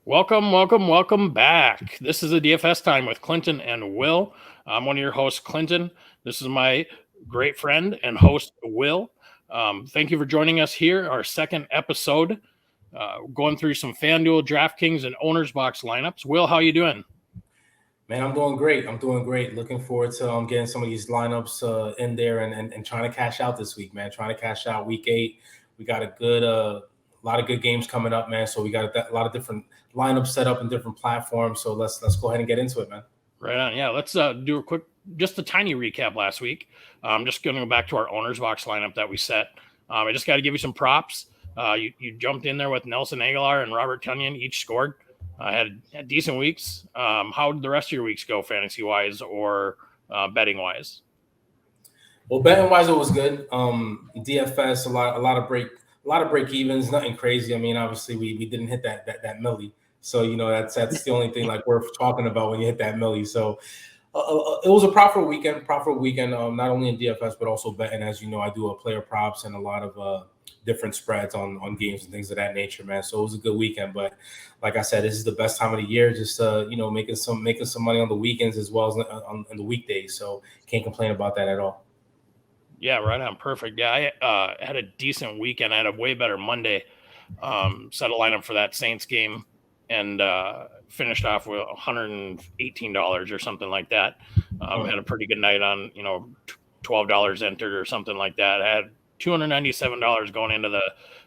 Welcome back. This is a DFS time with Clinton and Will. I'm one of your hosts, Clinton. This is my great friend and host, Will. Thank you for joining us here, our second episode, going through some FanDuel, DraftKings, and OwnersBox lineups. Will, how you doing? Man, I'm doing great. Looking forward to getting some of these lineups in there and trying to cash out this week, man. Trying to cash out week 8. We got a lot of good games coming up, man. So we got a lot of different lineups set up in different platforms. So let's go ahead and get into it, man. Right on. Yeah, let's do a quick, just a tiny recap last week. I'm just going to go back to our OwnersBox lineup that we set. I just got to give you some props. You jumped in there with Nelson Aguilar and Robert Tunyon, each scored. I had decent weeks. How did the rest of your weeks go, fantasy wise or betting wise? Well, betting wise, it was good. DFS, a lot of break evens, nothing crazy. I mean, obviously we didn't hit that milli, so that's the only thing like worth talking about when you hit that milli. So it was a profitable weekend. Not only in DFS but also betting. As you know, I do a player props and a lot of different spreads on games and things of that nature, man. So it was a good weekend. But like I said, this is the best time of the year, just making some money on the weekends as well as on the weekdays. So can't complain about that at all. Yeah, right on. Perfect. Yeah, I had a decent weekend. I had a way better Monday. Set a lineup for that Saints game and finished off with $118 or something like that. Had a pretty good night on, $12 entered or something like that. I had $297 going into the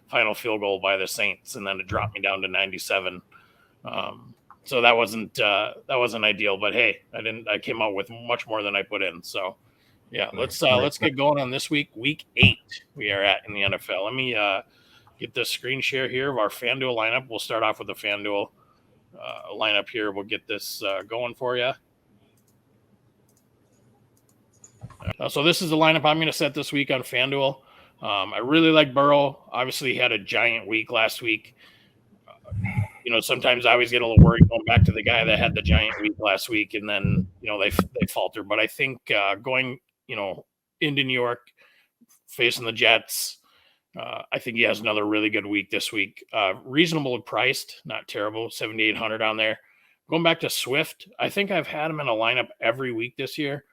final field goal by the Saints, and then it dropped me down to 97. So that wasn't ideal, but hey, I came out with much more than I put in. So yeah, let's get going on this week. Week 8 we are at in the NFL. Let me get this screen share here of our FanDuel lineup. We'll start off with the FanDuel lineup here. We'll get this going for you. So this is the lineup I'm going to set this week on FanDuel. I really like Burrow. Obviously, he had a giant week last week. Sometimes I always get a little worried going back to the guy that had the giant week last week, and then they falter. But I think going into New York, facing the Jets, I think he has another really good week this week. Reasonably priced, not terrible, 7,800 on there. Going back to Swift, I think I've had him in a lineup every week this year.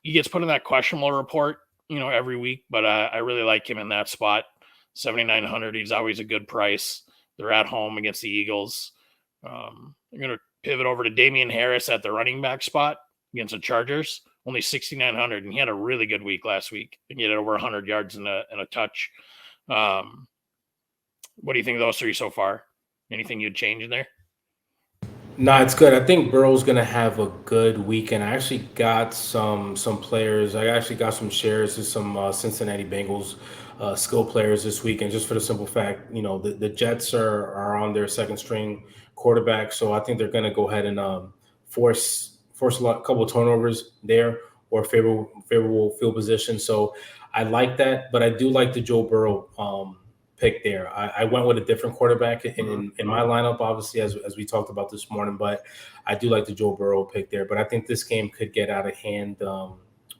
He gets put in that questionable report, every week, but I really like him in that spot. 7,900, he's always a good price. They're at home against the Eagles. I'm going to pivot over to Damian Harris at the running back spot against the Chargers. Only 6,900, and he had a really good week last week. And he had over 100 yards and a touch. What do you think of those three so far? Anything you'd change in there? No, it's good. I think Burrow's going to have a good weekend. I actually got some players. I actually got some shares of some Cincinnati Bengals skill players this weekend, just for the simple fact, the Jets are on their second string quarterback, so I think they're going to go ahead and force a couple of turnovers there or favorable field position. So I like that, but I do like the Joe Burrow pick there. I went with a different quarterback in my lineup, obviously, as we talked about this morning, but I do like the Joe Burrow pick there. But I think this game could get out of hand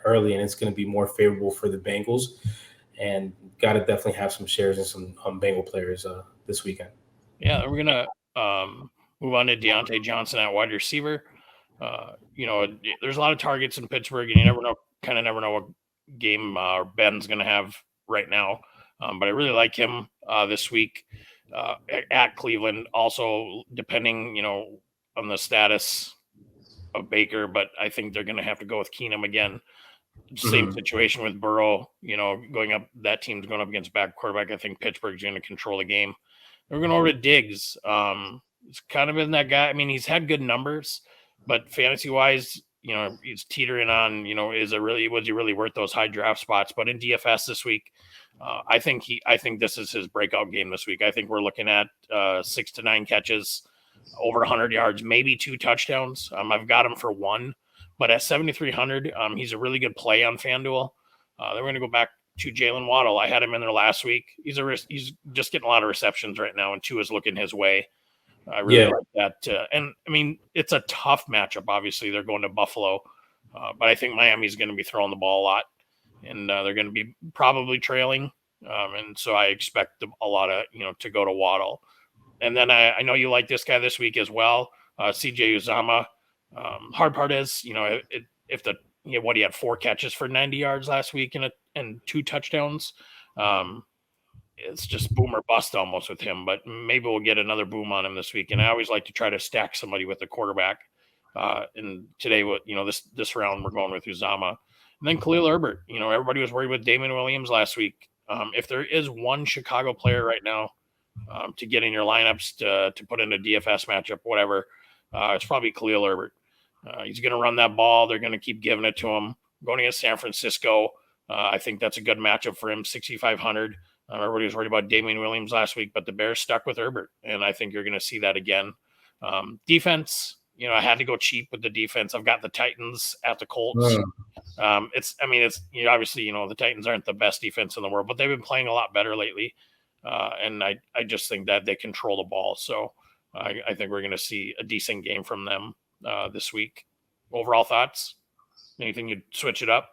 early, and it's going to be more favorable for the Bengals. And got to definitely have some shares and some Bengal players this weekend. Yeah, we're going to move on to Deontay Johnson at wide receiver. There's a lot of targets in Pittsburgh, and you never know what game Ben's going to have right now. But I really like him this week at Cleveland. Also, depending, on the status of Baker, but I think they're going to have to go with Keenum again. Same situation with Burrow, that team's going up against back quarterback. I think Pittsburgh's going to control the game. We're going over to Diggs. It's kind of been that guy. I mean, he's had good numbers, but fantasy wise, he's teetering on, was he really worth those high draft spots? But in DFS this week, I think this is his breakout game this week. I think we're looking at 6 to 9 catches, over 100 yards, maybe 2 touchdowns. I've got him for 1. But at 7,300, he's a really good play on FanDuel. Then we're going to go back to Jalen Waddle. I had him in there last week. He's just getting a lot of receptions right now, and 2 is looking his way. I really like that. And, I mean, it's a tough matchup. Obviously, they're going to Buffalo. But I think Miami's going to be throwing the ball a lot, and they're going to be probably trailing. And so I expect a lot of, to go to Waddle. And then I know you like this guy this week as well, CJ Uzama. Hard part is, if he had 4 catches for 90 yards last week and 2 touchdowns. It's just boom or bust almost with him, but maybe we'll get another boom on him this week. And I always like to try to stack somebody with a quarterback. And today, this round, we're going with Uzama. And then Khalil Herbert. Everybody was worried with Damon Williams last week. If there is one Chicago player right now to get in your lineups to put in a DFS matchup, whatever, it's probably Khalil Herbert. He's going to run that ball. They're going to keep giving it to him. Going against San Francisco, I think that's a good matchup for him, 6,500. Everybody was worried about Damian Williams last week, but the Bears stuck with Herbert, and I think you're going to see that again. Defense, I had to go cheap with the defense. I've got the Titans at the Colts. Obviously, the Titans aren't the best defense in the world, but they've been playing a lot better lately, and I just think that they control the ball. So I think we're going to see a decent game from them this week. Overall thoughts? Anything you'd switch it up?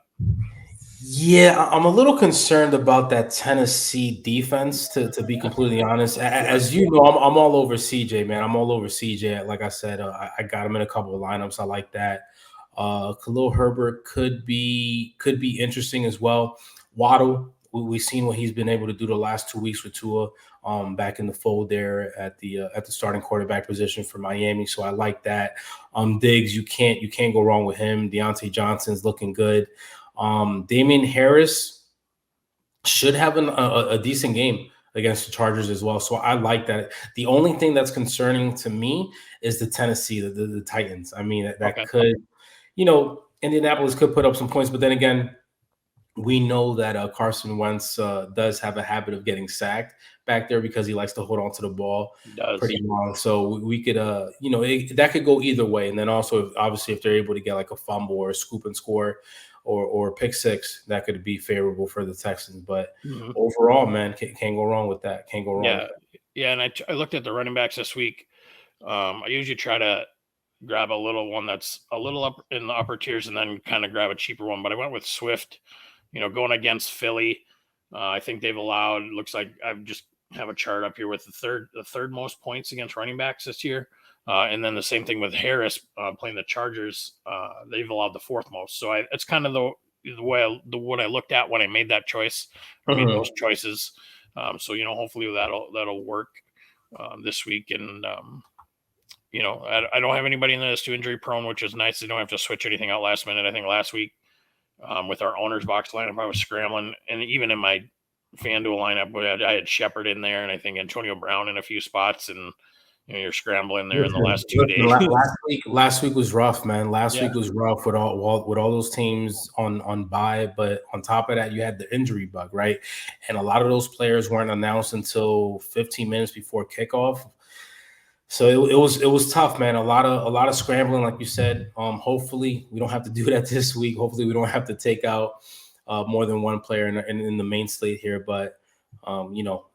Yeah, I'm a little concerned about that Tennessee defense, to be completely honest. As you know, I'm all over CJ, man. I'm all over CJ. Like I said, I got him in a couple of lineups. I like that. Khalil Herbert could be interesting as well. Waddle, we've seen what he's been able to do the last 2 weeks with Tua back in the fold there at the starting quarterback position for Miami. So I like that. Diggs, you can't go wrong with him. Deontay Johnson's looking good. Damian Harris should have a decent game against the Chargers as well. So I like that. The only thing that's concerning to me is the Tennessee, the Titans. I mean, that could, Indianapolis could put up some points, but then again, we know that Carson Wentz does have a habit of getting sacked back there because he likes to hold on to the ball pretty long. So we could, that could go either way. And then also, obviously, if they're able to get like a fumble or a scoop and score or pick six, that could be favorable for the Texans. But overall, man, can't go wrong with that. Can't go wrong. Yeah. And I looked at the running backs this week. I usually try to grab a little one that's a little up in the upper tiers and then kind of grab a cheaper one. But I went with Swift, going against Philly. I think they've allowed, looks like I just have a chart up here with the third most points against running backs this year. And then the same thing with Harris playing the Chargers. They've allowed the 4th most. So it's kind of the way what I looked at when I made that choice. I made those choices. So hopefully that'll work this week. And I don't have anybody in there that's too injury prone, which is nice. I don't have to switch anything out last minute. I think last week with our OwnersBox lineup, I was scrambling, and even in my FanDuel lineup, I had Shepard in there, and I think Antonio Brown in a few spots, and you're scrambling there in the last 2 days. Last week was rough, man. Last week was rough with all those teams on bye, but on top of that, you had the injury bug, right? And a lot of those players weren't announced until 15 minutes before kickoff. So it was tough, man. A lot of scrambling, like you said. Hopefully we don't have to do that this week. Hopefully we don't have to take out more than one player in the main slate here. But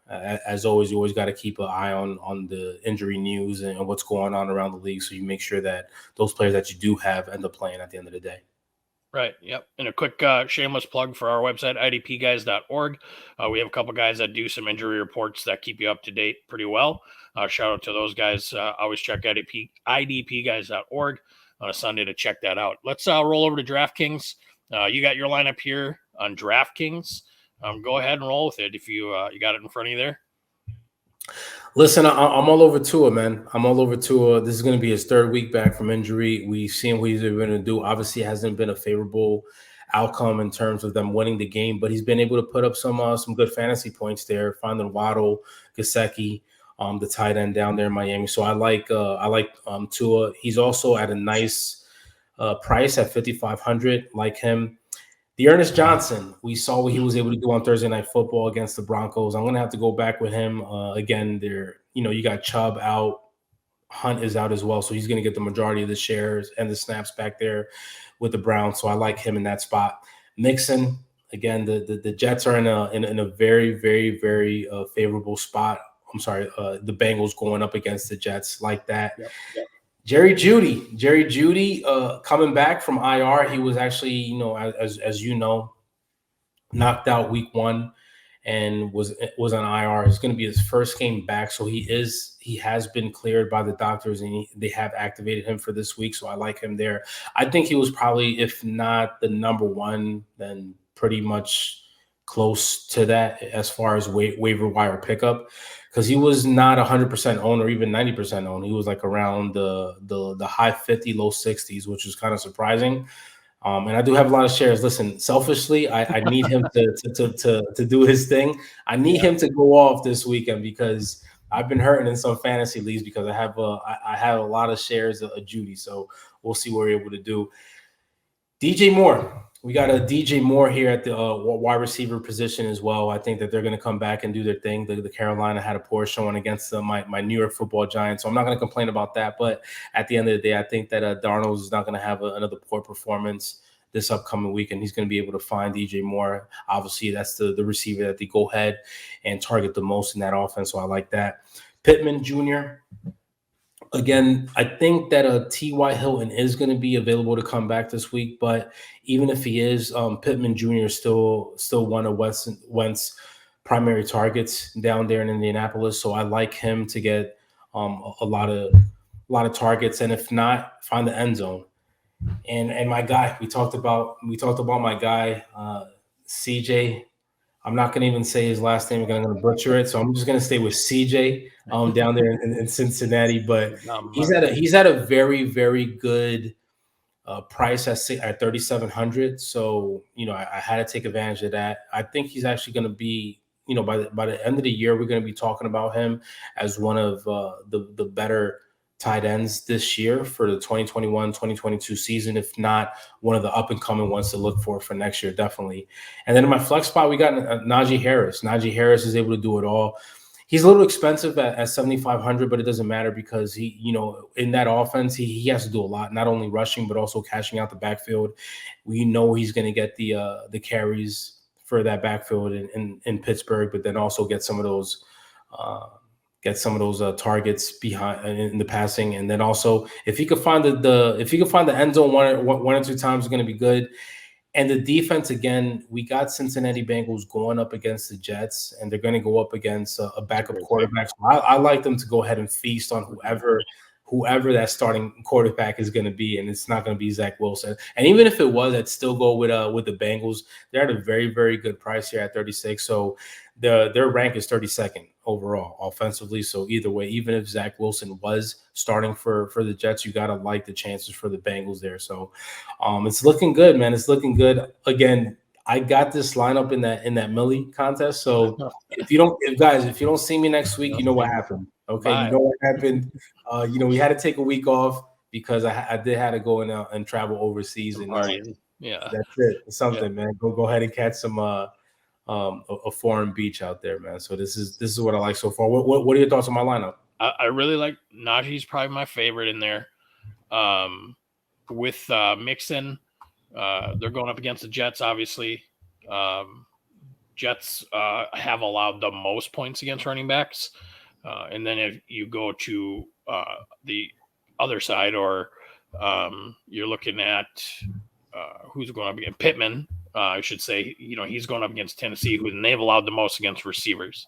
as always, you always got to keep an eye on the injury news and what's going on around the league, so you make sure that those players that you do have end up playing at the end of the day. Right. Yep. And a quick shameless plug for our website, idpguys.org. We have a couple guys that do some injury reports that keep you up to date pretty well. Shout out to those guys. Always check idpguys.org on a Sunday to check that out. Let's roll over to DraftKings. You got your lineup here on DraftKings. Go ahead and roll with it if you got it in front of you there. Listen, I'm all over Tua, man. I'm all over Tua. This is going to be his 3rd week back from injury. We've seen what he's going to do. Obviously, it hasn't been a favorable outcome in terms of them winning the game, but he's been able to put up some good fantasy points there, finding Waddle, Gesicki, the tight end down there in Miami. So I like Tua. He's also at a nice price at 5,500. Like him. Ernest Johnson, we saw what he was able to do on Thursday Night Football against the Broncos. I'm going to have to go back with him again. There, you got Chubb out, Hunt is out as well, so he's going to get the majority of the shares and the snaps back there with the Browns. So I like him in that spot. Mixon, again, the Jets are in a very, very, very favorable spot. I'm sorry, the Bengals going up against the Jets like that. Yep. Jerry Jeudy, coming back from IR. He was actually, as you know, knocked out week 1, and was on IR. It's going to be his first game back, so he has been cleared by the doctors, and they have activated him for this week. So I like him there. I think he was probably, if not the number one, then pretty much close to that as far as waiver wire pickup, because he was not 100% owned or even 90% owned. He was like around the high 50, low 60s, which is kind of surprising. And I do have a lot of shares. Listen, selfishly, I need him to do his thing. I need him to go off this weekend because I've been hurting in some fantasy leagues because I have a lot of shares of Judy. So we'll see what we're able to do. DJ Moore. We got a DJ Moore here at the wide receiver position as well. I think that they're going to come back and do their thing. The Carolina had a poor showing against my New York Football Giants, so I'm not going to complain about that. But at the end of the day, I think that Darnold is not going to have another poor performance this upcoming week, and he's going to be able to find DJ Moore. Obviously, that's the receiver that they go ahead and target the most in that offense, so I like that. Pittman Jr., again, I think that T.Y. Hilton is going to be available to come back this week, but even if he is, Pittman Jr. is still one of Wentz's primary targets down there in Indianapolis. So I like him to get a lot of targets, and if not, find the end zone. And my guy, we talked about my guy, CJ. I'm not going to even say his last name. I'm going to butcher it. So I'm just going to stay with CJ down there in Cincinnati. But he's at a very, very good price at 3,700. So, I had to take advantage of that. I think he's actually going to be, by the end of the year, we're going to be talking about him as one of the better tight ends this year for the 2021-2022 season, if not one of the up-and-coming ones to look for next year, definitely. And then in my flex spot, we got Najee Harris. Najee Harris is able to do it all. He's a little expensive at 7,500, but it doesn't matter because he, in that offense, he has to do a lot, not only rushing, but also cashing out the backfield. We know he's going to get the carries for that backfield in Pittsburgh, but then also get some of those targets behind in the passing, and then also if he could find the end zone one or two times, is going to be good. And the defense, again, we got Cincinnati Bengals going up against the Jets, and they're going to go up against a backup quarterback. So I like them to go ahead and feast on whoever that starting quarterback is going to be, and it's not going to be Zach Wilson. And even if it was, I'd still go with the Bengals. They're at a very, very good price here at 36. So their rank is 32nd overall offensively. So either way, even if Zach Wilson was starting for the Jets, you got to like the chances for the Bengals there. So it's looking good, man. It's looking good. Again, I got this lineup in that Millie contest. So if you don't see me next week, you know what happened. Okay, bye. You know what happened. We had to take a week off because I did have to go and travel overseas, and that's it. It's something, man. Go ahead and catch some a foreign beach out there, man. So this is what I like so far. What are your thoughts on my lineup? I really like Najee's probably my favorite in there. With Mixon, they're going up against the Jets, obviously. Jets have allowed the most points against running backs. And then if you go to the other side, or you're looking at who's going up against Pittman, I should say, he's going up against Tennessee, and they've allowed the most against receivers.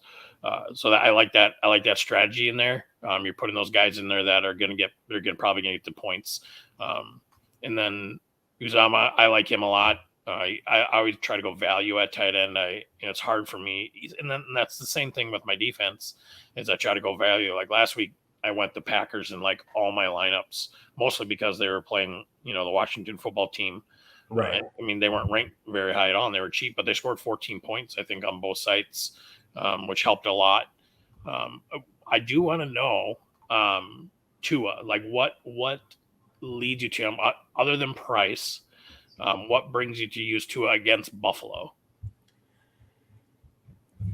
So I like that. I like that strategy in there. You're putting those guys in there that are going to probably going to get the points. And then Uzama, I like him a lot. I always try to go value at tight end. It's hard for me, and that's the same thing with my defense. Is I try to go value. Like last week, I went the Packers in like all my lineups, mostly because they were playing, the Washington football team. Right. I mean, they weren't ranked very high at all, and they were cheap, but they scored 14 points, I think, on both sites, which helped a lot. I do want to know, Tua, like what leads you to him other than price? What brings you to use Tua against Buffalo?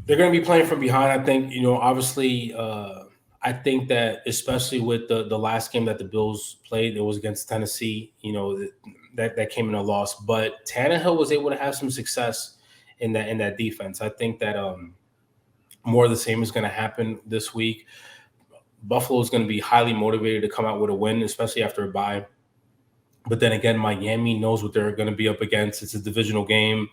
They're going to be playing from behind. I think, obviously, I think that especially with the last game that the Bills played, it was against Tennessee, that came in a loss. But Tannehill was able to have some success in that defense. I think that more of the same is going to happen this week. Buffalo is going to be highly motivated to come out with a win, especially after a bye. But then again, Miami knows what they're going to be up against. It's a divisional game.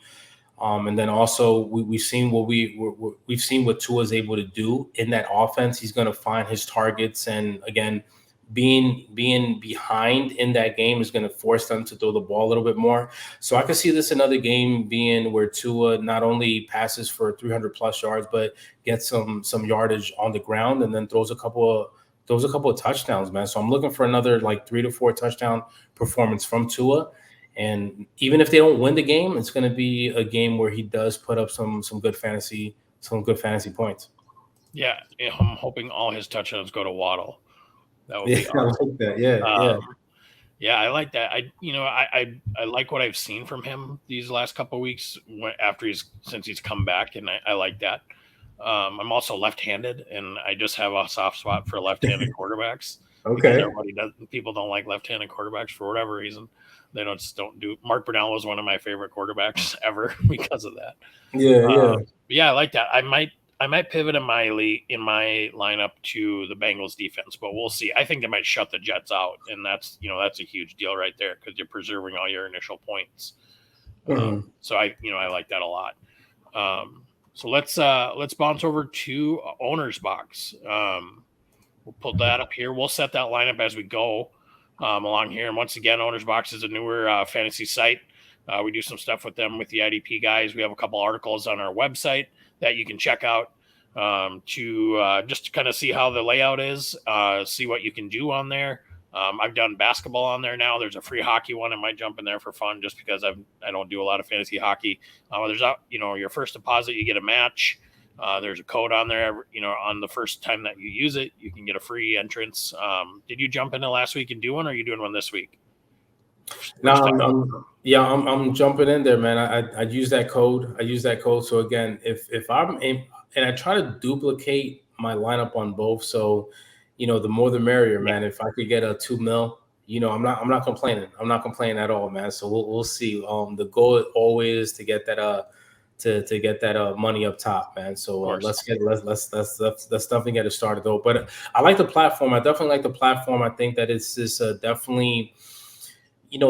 And then also we've seen we've seen what Tua is able to do in that offense. He's going to find his targets, and again, being behind in that game is going to force them to throw the ball a little bit more. So I could see this another game being where Tua not only passes for 300 plus yards, but gets some yardage on the ground, and then throws a couple of touchdowns, man. So I'm looking for another like 3 to 4 touchdown performance from Tua. And even if they don't win the game, it's going to be a game where he does put up some good fantasy points. Yeah, I'm hoping all his touchdowns go to Waddle. That would Yeah, be I awesome. like that. Yeah. Yeah, I like that. I like what I've seen from him these last couple of weeks since he's come back, and I like that. I'm also left-handed, and I just have a soft spot for left-handed quarterbacks because Okay. people don't like left-handed quarterbacks for whatever reason. They don't do. Mark Brunell was one of my favorite quarterbacks ever because of that. Yeah. But yeah, I like that. I might pivot in my lineup to the Bengals defense, but we'll see. I think they might shut the Jets out, and that's a huge deal right there because you're preserving all your initial points. Mhm. So I like that a lot. So let's bounce over to OwnersBox. We'll pull that up here. We'll set that lineup as we go along here. And once again, OwnersBox is a newer fantasy site. We do some stuff with them with the IDP guys. We have a couple articles on our website that you can check out to just kind of see how the layout is, see what you can do on there. I've done basketball on there now. There's a free hockey one. I might jump in there for fun just because I don't do a lot of fantasy hockey. Your first deposit, you get a match. There's a code on there. On the first time that you use it, you can get a free entrance. Did you jump into last week and do one, or are you doing one this week? No, I'm jumping in there, man. I use that code. So again, if and I try to duplicate my lineup on both. So, the more the merrier, man. If I could get a 2 mil, I'm not complaining. I'm not complaining at all, man. So we'll see. The goal is always to get that to get that money up top, man. So let's definitely get it started though. But I like the platform. I definitely like the platform. I think that it's just definitely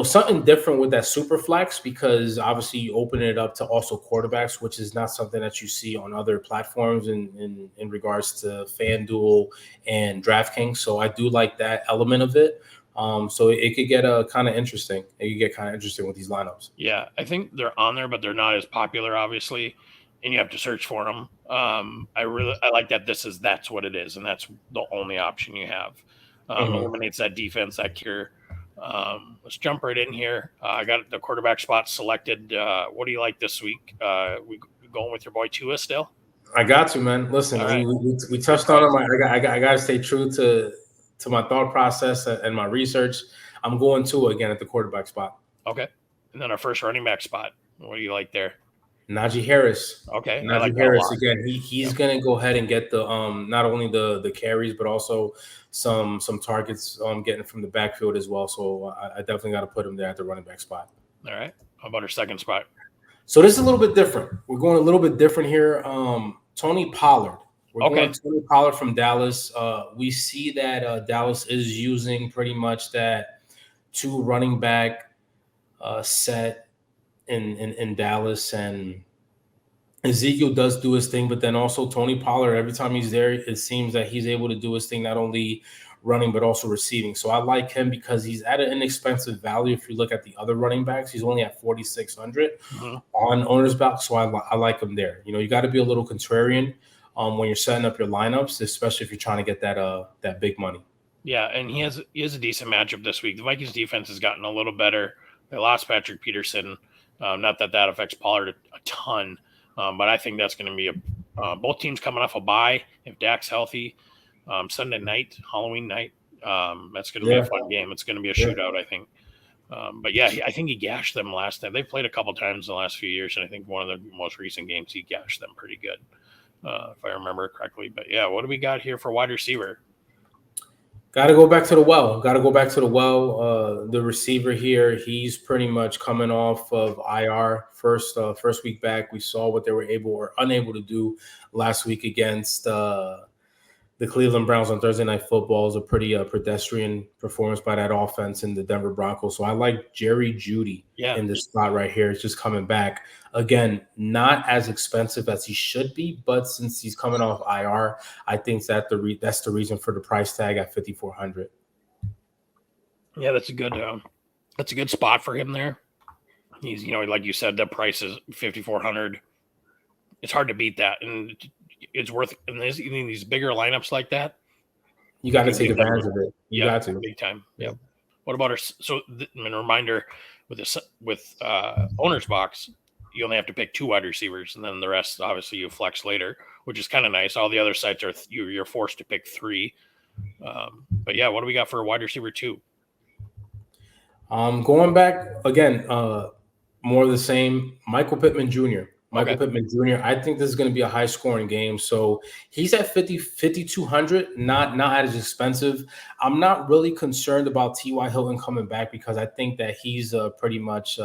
something different with that super flex, because obviously you open it up to also quarterbacks, which is not something that you see on other platforms in regards to FanDuel and DraftKings. So I do like that element of it. So it could get kind of interesting. It could get kind of interesting with these lineups. Yeah, I think they're on there, but they're not as popular, obviously, and you have to search for them. I like that that's what it is, and that's the only option you have. Eliminates that defense, that cure. Let's jump right in here. I got the quarterback spot selected. What do you like this week? We going with your boy Tua still? I got you, man. Listen, right. we touched on him. I got to stay true to my thought process and my research. I'm going Tua again at the quarterback spot. Okay, and then our first running back spot. What do you like there? Najee Harris. Okay, Najee like Harris again. He's gonna go ahead and get the not only the carries but also some targets getting from the backfield as well. So I definitely got to put him there at the running back spot. All right. How about our second spot? So this is a little bit different. We're going a little bit different here. Tony Pollard. We're going Tony Pollard from Dallas. We see that Dallas is using pretty much that 2 running back set in Dallas, and Ezekiel does do his thing, but then also Tony Pollard, every time he's there, it seems that he's able to do his thing, not only running, but also receiving. So I like him because he's at an inexpensive value. If you look at the other running backs, he's only at 4,600 on OwnersBox. So I like him there. You got to be a little contrarian when you're setting up your lineups, especially if you're trying to get that big money. Yeah, and he has a decent matchup this week. The Vikings defense has gotten a little better. They lost Patrick Peterson. Not that affects Pollard a ton, but I think that's going to be both teams coming off a bye. If Dak's healthy, Sunday night, Halloween night, that's going to be a fun game. It's going to be a shootout, I think. But yeah, I think he gashed them last time. They played a couple times in the last few years, and I think one of the most recent games he gashed them pretty good, if I remember correctly. But yeah, what do we got here for wide receiver? Got to go back to the well. The receiver here, he's pretty much coming off of IR first week back. We saw what they were able or unable to do last week against the the Cleveland Browns on Thursday Night Football is a pretty pedestrian performance by that offense in the Denver Broncos. So I like Jerry Jeudy in this spot right here. It's just coming back. Again, not as expensive as he should be, but since he's coming off IR, I think that's the reason for the price tag at 5,400. Yeah, that's a good spot for him there. He's, like you said, the price is 5,400. It's hard to beat that, and it's worth in these bigger lineups like that. You got to take advantage of it. You got to big time. Yeah. What about a reminder with OwnersBox, you only have to pick 2 wide receivers, and then the rest obviously you flex later, which is kind of nice. All the other sites are you're forced to pick 3. But yeah, what do we got for a wide receiver 2? Going back again, more of the same. Michael Pittman Jr. Pittman Jr. I think this is going to be a high scoring game. So he's at 5,200, not as expensive. I'm not really concerned about T.Y. Hilton coming back because I think that he's pretty much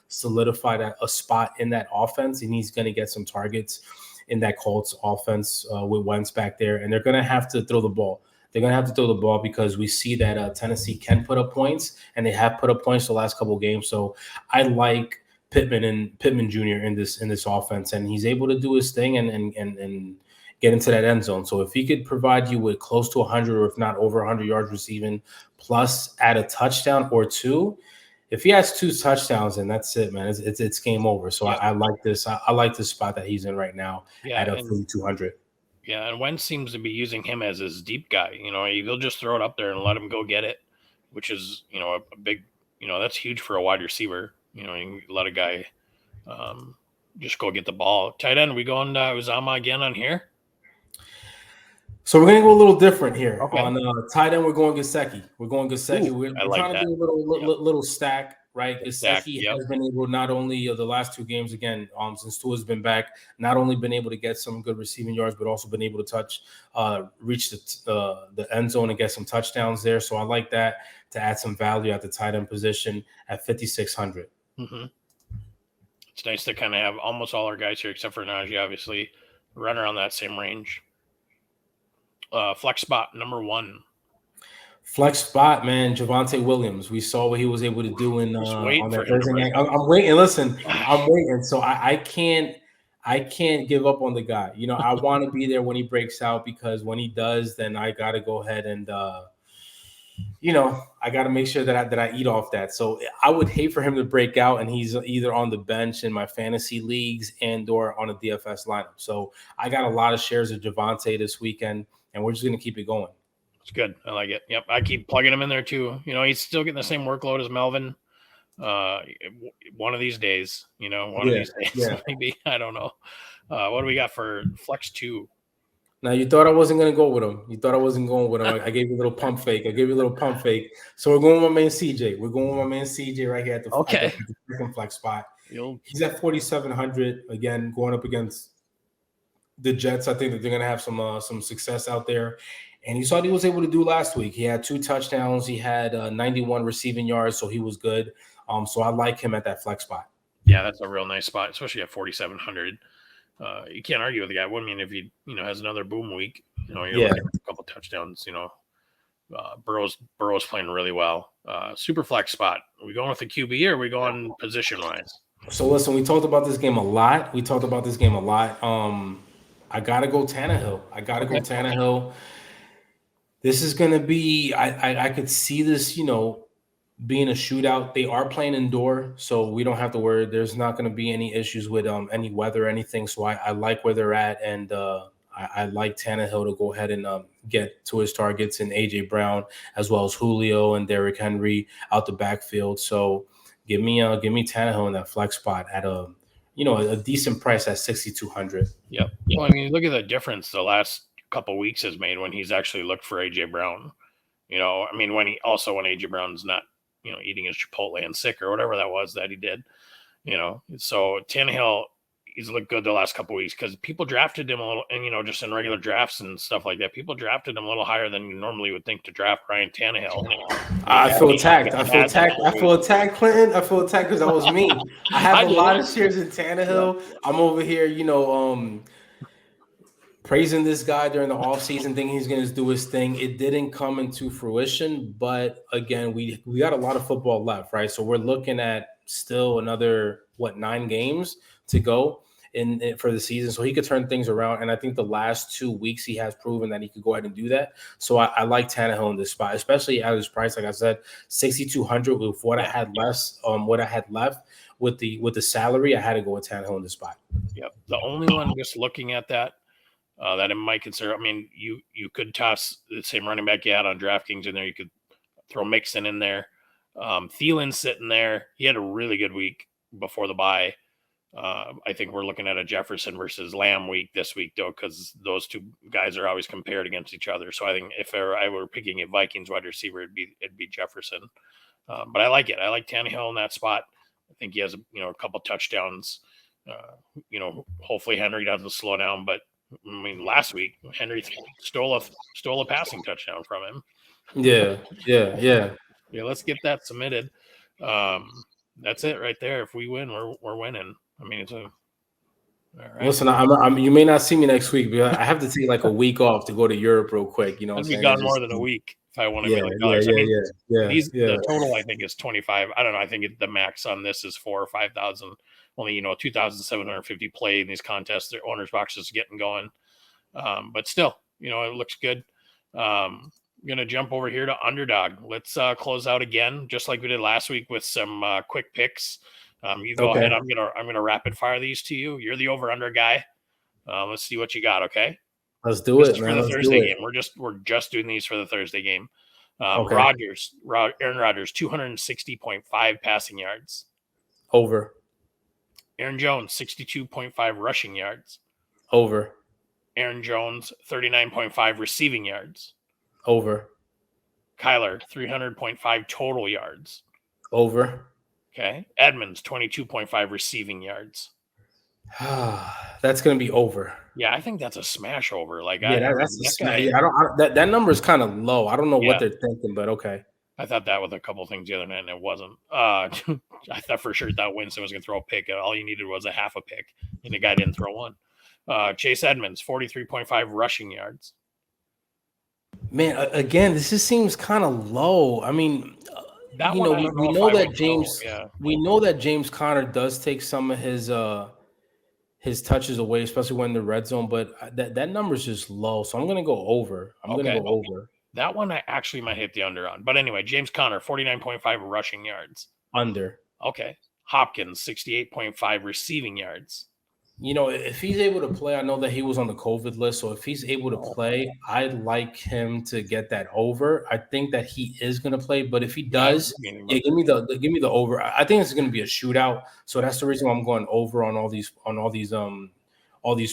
solidified a spot in that offense, and he's going to get some targets in that Colts offense with Wentz back there, and they're going to have to throw the ball. They're going to have to throw the ball because we see that Tennessee can put up points, and they have put up points the last couple of games. So I like Pittman Jr. in this offense, and he's able to do his thing and get into that end zone. So if he could provide you with close to 100 or if not over 100 yards receiving, plus add a touchdown or 2, if he has 2 touchdowns, then that's it, man. It's game over. So I like this. I like this spot that he's in right now at 4,200. Yeah, and Wentz seems to be using him as his deep guy. He'll just throw it up there and let him go get it, which is, a big, that's huge for a wide receiver. You can let a guy just go get the ball. Tight end, we going Uzama again on here? So we're going to go a little different here. Okay. On tight end, we're going Gesicki. We're trying to do a little stack, right? Gesicki has been able, not only the last 2 games, again, since Tua's been back, not only been able to get some good receiving yards, but also been able to reach the end zone and get some touchdowns there. So I like that to add some value at the tight end position at 5,600. Mm-hmm. It's nice to kind of have almost all our guys here, except for Najee, obviously, run around that same range. Flex spot number 1. Flex spot, man. Javonte Williams. We saw what he was able to do on that Thursday night. I'm waiting. Listen, I'm waiting. So I can't give up on the guy. I want to be there when he breaks out, because when he does, then I got to go ahead and I got to make sure that I eat off that. So I would hate for him to break out and he's either on the bench in my fantasy leagues and or on a DFS lineup. So I got a lot of shares of Javonte this weekend, and we're just going to keep it going. It's good. I like it. Yep. I keep plugging him in there too. He's still getting the same workload as Melvin. One of these days, maybe. I don't know. What do we got for Flex 2? Now, you thought I wasn't going to go with him. I gave you a little pump fake. So we're going with my man CJ. Right here at the second flex spot. He's at 4,700. Again, going up against the Jets. I think that they're going to have some success out there. And you saw what he was able to do last week. He had 2 touchdowns. He had 91 receiving yards, so he was good. So I like him at that flex spot. Yeah, that's a real nice spot, especially at 4,700. You can't argue with the guy. I mean, if he has another boom week, you're looking at a couple touchdowns. Burrow's playing really well. Super flex spot. Are we going with the QB or are we going position wise? So listen, we talked about this game a lot. I gotta go Tannehill. This is gonna be. I could see this. Being a shootout. They are playing indoor, so we don't have to worry. There's not going to be any issues with any weather or anything. So I like where they're at, and I like Tannehill to go ahead and get to his targets, and AJ Brown as well as Julio and Derrick Henry out the backfield. So give me Tannehill in that flex spot at a decent price at 6,200. Yep. Well, I mean, look at the difference the last couple weeks has made when he's actually looked for AJ Brown. I mean, when AJ Brown's not eating his Chipotle and sick or whatever that was that he did, so Tannehill, he's looked good the last couple of weeks because people drafted him a little, and just in regular drafts and stuff like that, people drafted him a little higher than you normally would think to draft Ryan Tannehill. I feel attacked, Clinton. I feel attacked because that was me. I have a lot of shares in Tannehill. I'm over here, praising this guy during the offseason, thinking he's going to do his thing. It didn't come into fruition, but again, we got a lot of football left, right? So we're looking at still another 9 games to go in for the season, so he could turn things around. And I think the last 2 weeks he has proven that he could go ahead and do that. So I like Tannehill in this spot, especially at his price. Like I said, 6,200 with what I had left, with the salary, I had to go with Tannehill in this spot. Yep. The only one just looking at that I might consider. I mean, you could toss the same running back you had on DraftKings in there. You could throw Mixon in there. Thielen's sitting there. He had a really good week before the bye. I think we're looking at a Jefferson versus Lamb week this week, though, because those two guys are always compared against each other. So I think if I were picking a Vikings wide receiver, it'd be Jefferson. But I like it. I like Tannehill in that spot. I think he has a couple touchdowns. Hopefully Henry doesn't slow down. But I mean, last week Henry stole a passing touchdown from him. Yeah. Yeah, let's get that submitted. That's it right there. If we win, we're winning. I mean, it's all right. Listen, I'm you may not see me next week, but I have to take like a week off to go to Europe real quick. You know, I'd be gone more than a week if I won $1 million. The total I think is 25. I don't know. I think the max on this is 4,000 or 5,000. Only 2,750 play in these contests. Their OwnersBox is getting going, but still, it looks good. I'm gonna jump over here to Underdog. Let's close out again, just like we did last week with some quick picks. You go ahead. I'm gonna rapid fire these to you. You're the over under guy. Let's see what you got. Okay. Let's do it, man. For the Thursday game, we're just doing these for the Thursday game. Aaron Rodgers, 260.5 passing yards. Over. Aaron Jones, 62.5 rushing yards. Over. Aaron Jones, 39.5 receiving yards. Over. Kyler, 300.5 total yards. Over. Okay. Edmonds, 22.5 receiving yards. That's going to be over. Yeah, I think that's a smash over. That number is kind of low. I don't know what they're thinking, but okay. I thought that with a couple things the other night, and it wasn't. I thought for sure that Winston was going to throw a pick. All you needed was a half a pick, and the guy didn't throw one. Chase Edmonds, 43.5 rushing yards. Man, again, this just seems kind of low. I mean, we know that James Conner does take some of his touches away, especially when in the red zone. But that number is just low, so I'm going to go over. Over. That one I actually might hit the under on. But anyway, James Conner, 49.5 rushing yards. Under. Okay. Hopkins, 68.5 receiving yards. If he's able to play, I know that he was on the COVID list. So if he's able to play, I'd like him to get that over. I think that he is going to play, but if he does, give me the over. I think it's going to be a shootout. So that's the reason why I'm going over on all these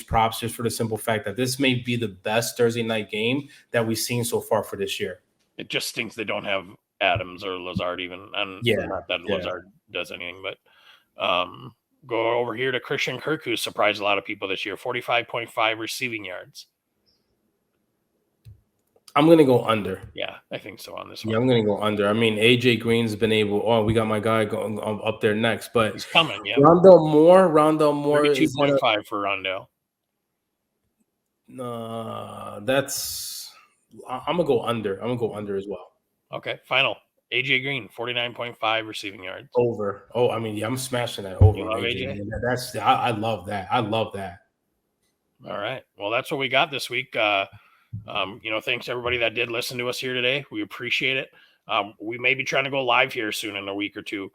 props, just for the simple fact that this may be the best Thursday night game that we've seen so far for this year. It just stinks they don't have Adams or Lazard even. And not that Lazard does anything, but go over here to Christian Kirk, who surprised a lot of people this year, 45.5 receiving yards. I'm going to go under. Yeah, I think so on this one. Yeah, I'm going to go under. I mean, AJ Green's been able. Oh, we got my guy going up there next, but he's coming. Yeah, Rondell Moore 32.5 for Rondell. I'm gonna go under. I'm gonna go under as well. Okay, final. AJ Green, 49.5 receiving yards. Over. Oh, I mean, I'm smashing that over. You love AJ? I love that. I love that. All right. Well, that's what we got this week. Thanks to everybody that did listen to us here today. We appreciate it. We may be trying to go live here soon in a week or two,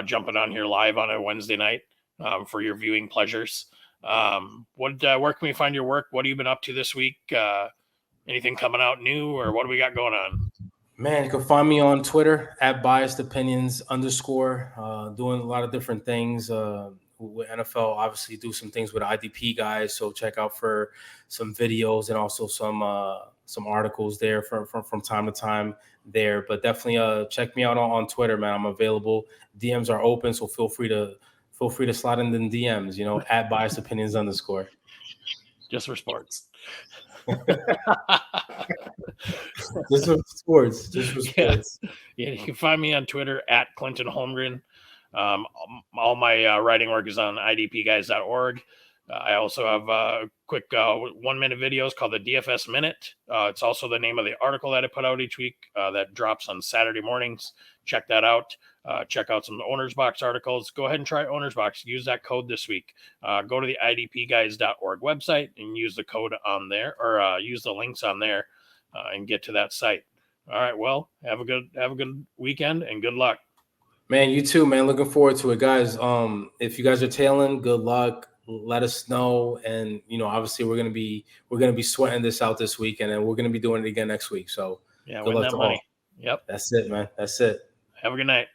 jumping on here live on a Wednesday night for your viewing pleasures. Where can we find your work? What have you been up to this week? Anything coming out new, or what do we got going on? Man, you can find me on Twitter at @biasedopinions_, doing a lot of different things. With NFL, obviously do some things with IDP guys, so check out for some videos and also some articles there from time to time there. But definitely check me out on Twitter, man. I'm available. DMs are open, so feel free to slide in the DMs. At @biasedopinions_. Just for sports. Just for sports. Yeah, you can find me on Twitter at Clinton Holmgren. All my writing work is on idpguys.org. I also have quick 1-minute videos called the DFS Minute. It's also the name of the article that I put out each week that drops on Saturday mornings. Check that out. Check out some OwnersBox articles. Go ahead and try OwnersBox. Use that code this week. Go to the idpguys.org website and use the code on there, or use the links on there, and get to that site. All right. Well, have a good weekend and good luck. Man, you too, man. Looking forward to it, guys. If you guys are tailing, good luck. Let us know, and obviously we're gonna be sweating this out this weekend, and we're gonna be doing it again next week. So Yeah, good win luck that to money. all. Yep. That's it, man. That's it. Have a good night.